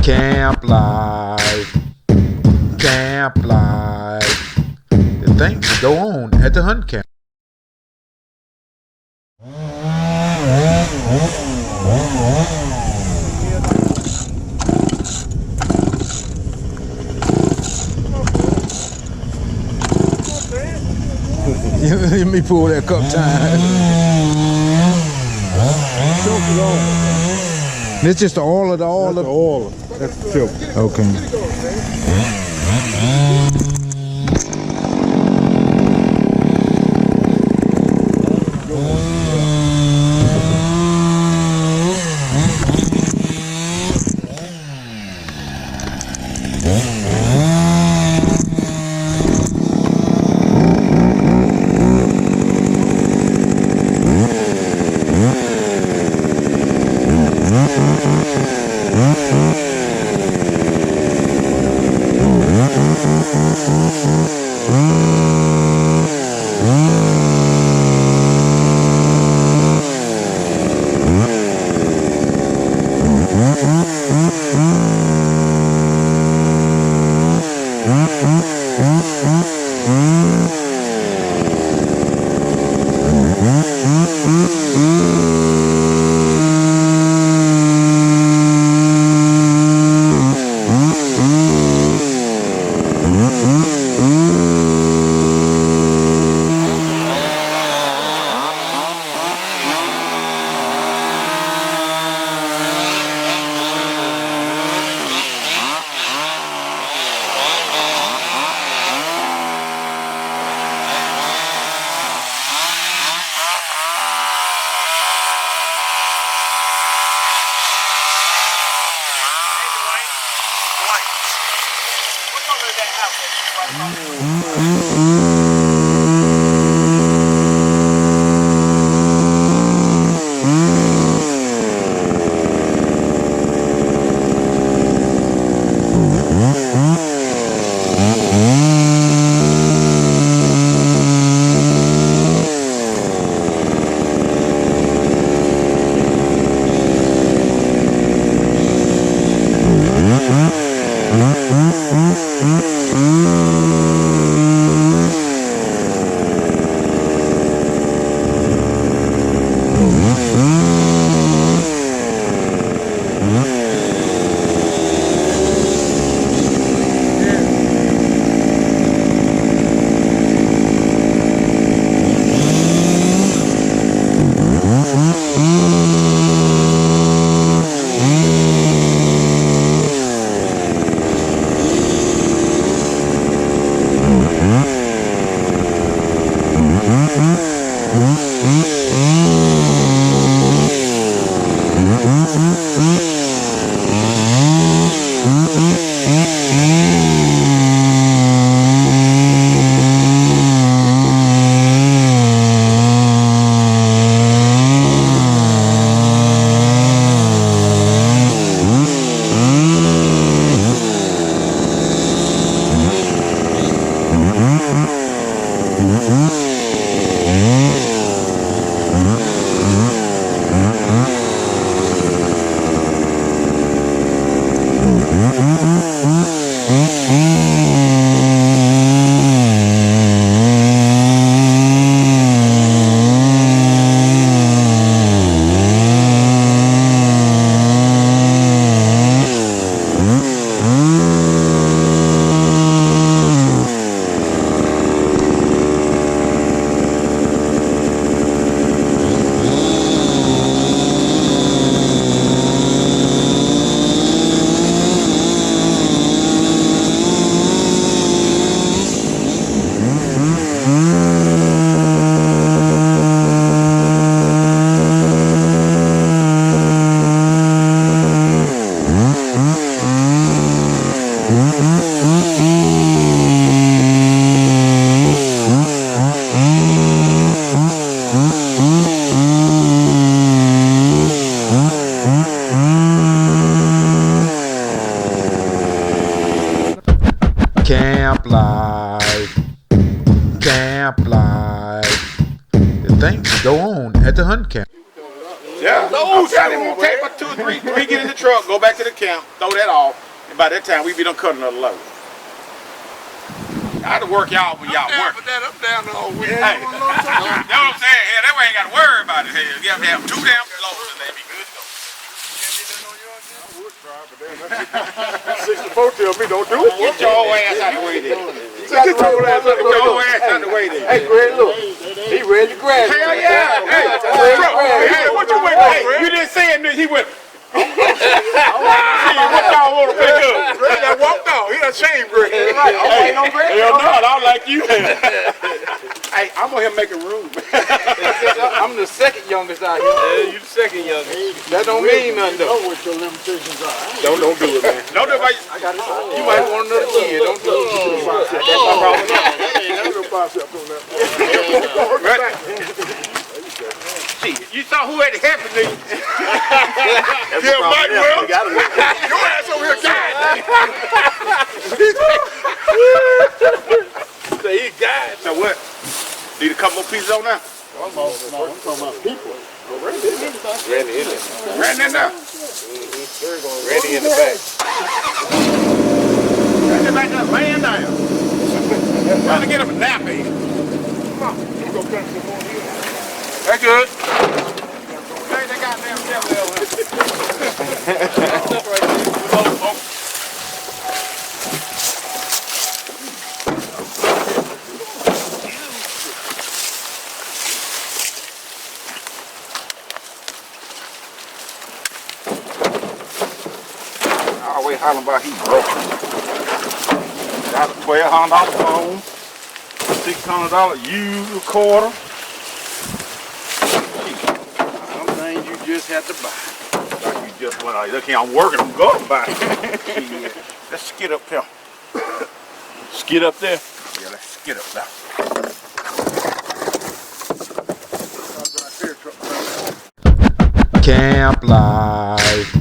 Camp life, camp life. The things that go on at the hunt camp. Let me pull that cup time. This just the oil of the oil? That's the oil. That's the silk. Okay. Camp life, camp life. The things that go on at the hunt camp. Yeah. No, Johnny won't take but 2 or 3. 3 get in the truck, go back to the camp, throw that off, and by that time we be done cut another load. I had to work y'all when y'all work. I'm down the whole week. Hey, you know what I'm saying? Hell, that way ain't got to worry about it. Hell, you have to have 2 damn loads and they be good to go. I would try, but then 64 tell me don't do it. Get your old ass out the way then. Get your old ass out the way. Get your old ass out the way then. Hey, Greg, look. He ready to graduate. Hell yeah. Hey, what you went for, Greg? You didn't say it, he went. What y'all want to pick up? Greg that walked out. He done shamed Greg. Hey, hell no, I don't like you. Hey, I'm on here making room. I'm the second youngest out here. Yeah, you the second youngest. That don't mean nothing though. Know what your limitations are. Don't do it, man. Don't do it. You might want another kid. Don't do it. That's my problem. Ain't no bicep on that. You saw who had the happy me. Yeah, Mike Will. Your ass over here died. Say he died. So what? Need a couple more pieces on that? I'm talking about people. Randy in there. Ran in there. Randy in the back. Ran in back there, laying down. Trying to get him a nap, baby. Come on. You go cut some more here. That's good. Hey, they got damn devil. I always hollering about he broke. Got a $1,200 phone, $600 used recorder. Some things you just have to buy. Like you just went out. Look here, I'm working. I'm going to buy. Let's skid up there. Skid up there? Yeah, let's skid up there. Camp life.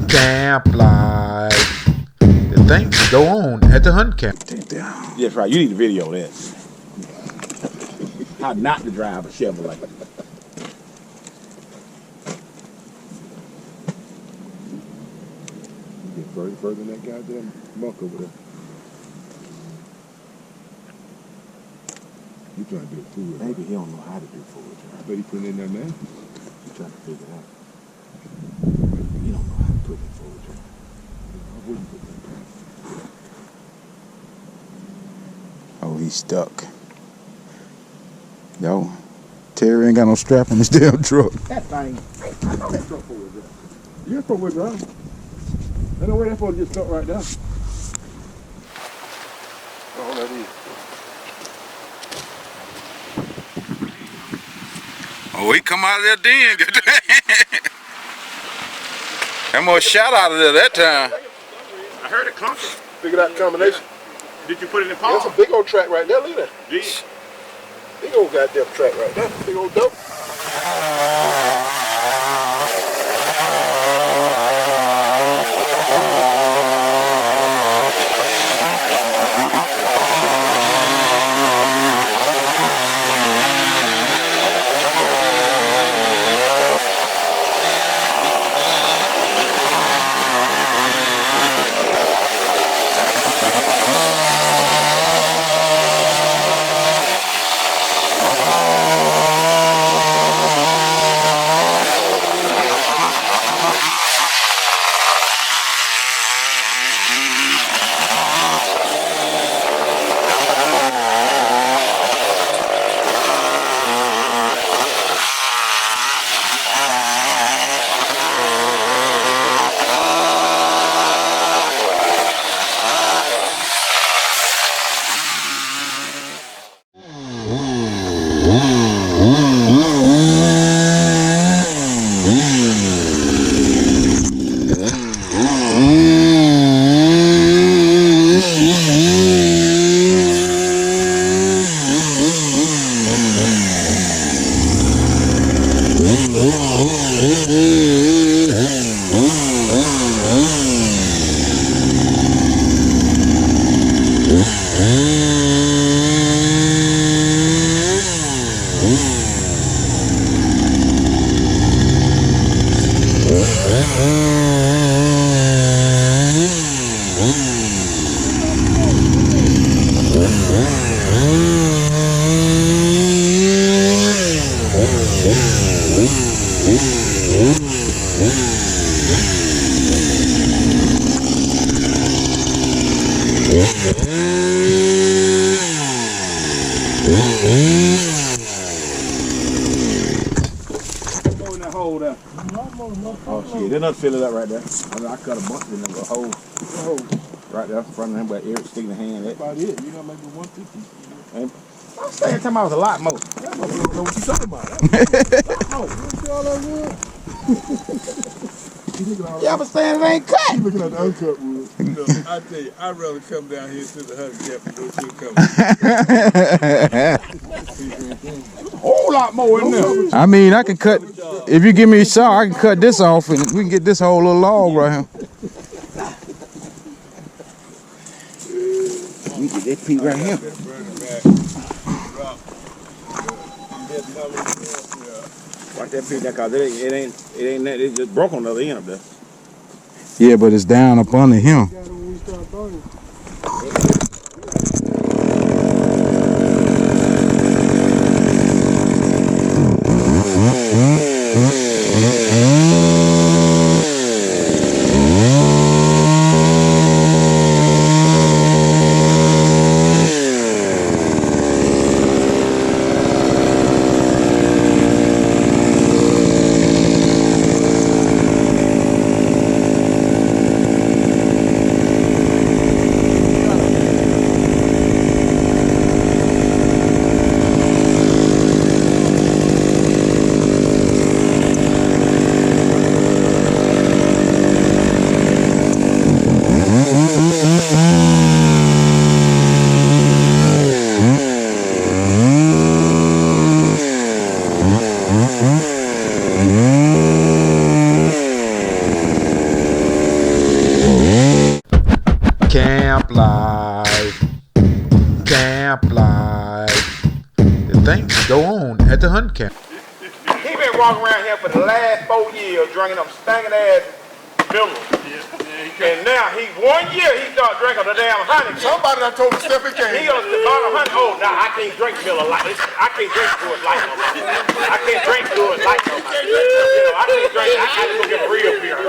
Camp life. The things that go on at the hunt camp. Yes, right. You need to video this. How not to drive a Chevrolet. Get further than that goddamn muck over there. You trying to do it food? Maybe he don't know how to do forward I drive. bet he put it in there now. He's trying to figure it out. He don't know how to put it in forward drive. I wouldn't put that down. Oh, he's stuck. Yo, Terry ain't got no strap in his damn truck. That thing. I know that truck forward drive. You're four-wheel drive. Ain't no way that supposed to get stuck right there. Oh, that is. Oh, he come out of there then. That more shot out of there that time. I heard it clunky. Figured out the combination. Did you put it in That's palm? a big old track right there. Look at that. Jeez. Big old goddamn track right there. Big old dope. in that hole there. Oh shit, there's another fill it up right there. I cut a bunch in the hole. Right there in front of him, but Eric sticking the hand at. About it. You gotta make it 150. I'm saying time I was a lot more. That motherfucker don't know what you talking about. Oh, you see all that wood? Yeah, I was saying it ain't cut. You looking at the uncut wood. Look, I tell you, I'd rather come down here to the handicap and go to the company. Whole lot more in there. I mean, I can cut. If you give me a saw, I can cut this off, and we can get this whole little log right here. We get that piece right here. Watch that piece there, cause it ain't that. It's just broke on the other end of there. Yeah, but it's down up under him. When we start burning. Camp life. Camp life. The things that go on at the hunt camp. He been walking around here for the last 4 years drinking them stinking ass Millers. And now he 1 year he started drinking the damn honey. Somebody done told him Stephen He came. on the bottle of honey. Oh, nah, I can't drink Miller like this. I can't drink to it like no more. I can't drink to it like no more. You know, I can't drink. I gotta go get a real beer.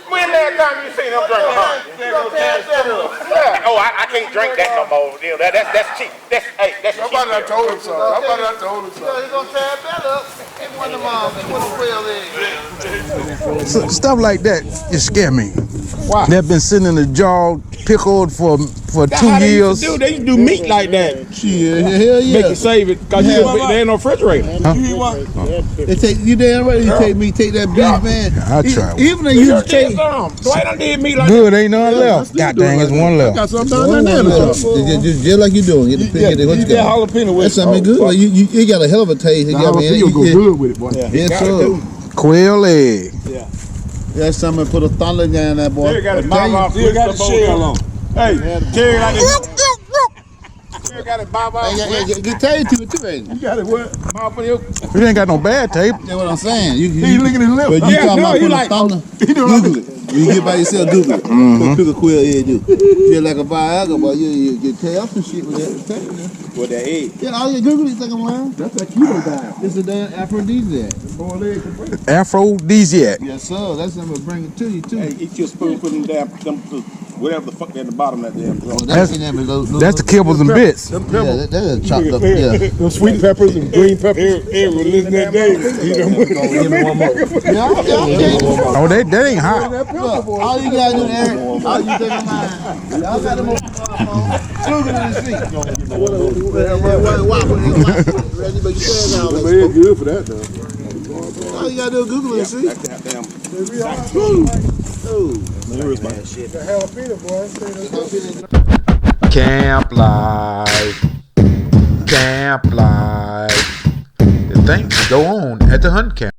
When last time you seen him drink a honey? Yeah. Oh, I can't drink that no more. You know, that's cheap. That's cheap. Somebody done told him something. Somebody done told him something. He's gonna tear that up. And one of them Quail Eggs. Stuff like that, it scare me. Why? They've been sitting in the jar pickled for 2 years. They used to do meat like that. Shit, hell yeah. Make you save it, cause they ain't no refrigerator. They take you damn right. You take that beef, man. I try. Even if you take. Dwight done did meat like Good, ain't none left. God dang, it's one left. Got sometimes in there. Just like you doing. Get the pick. What you got? jalapeno with That's something good. Like you got a hell of a taste. Jalapeno go good with it, boy. Yes, sir. Quail egg. That's something. Put a thunder down that boy. Still got his mouth off. Still got the shell on. Hey, Terry got his. Still got his mouth off. Good taste to it too, ain't it? You got it what? Mouth on your. It ain't got no bad tape. That's what I'm saying. He licking his lip. But you Yeah, talking no, about he put a like. thunder? He do Google it. When you get by yourself, Google it. Cook a quail egg, do. Feel like a Viagra, but you tear up some shit with that. With that egg. Yeah, all you Google it, think I'm lying. That's that keto diet. It's a damn aphrodisiac. Boiled egg for breakfast. Aphrodisiac. Yes, sir. That's something to bring it to you, too. Hey, eat your spoon, put them down, whatever the fuck at the bottom of that damn drum. That's the kibbles and bits. Yeah, that's chopped up. Yeah. Them sweet peppers and green peppers. Eric was listening that day. He done went. Give me one more. Oh, they ain't hot. Look, all you gotta do, Eric, all you take a line. Y'all got them on Google it and see. Ready, but you said now. But it's good for that though. All you gotta do is Google it and see. That goddamn. The jalapeno, boy. Camp life. Camp life. The things that go on at the hunt camp.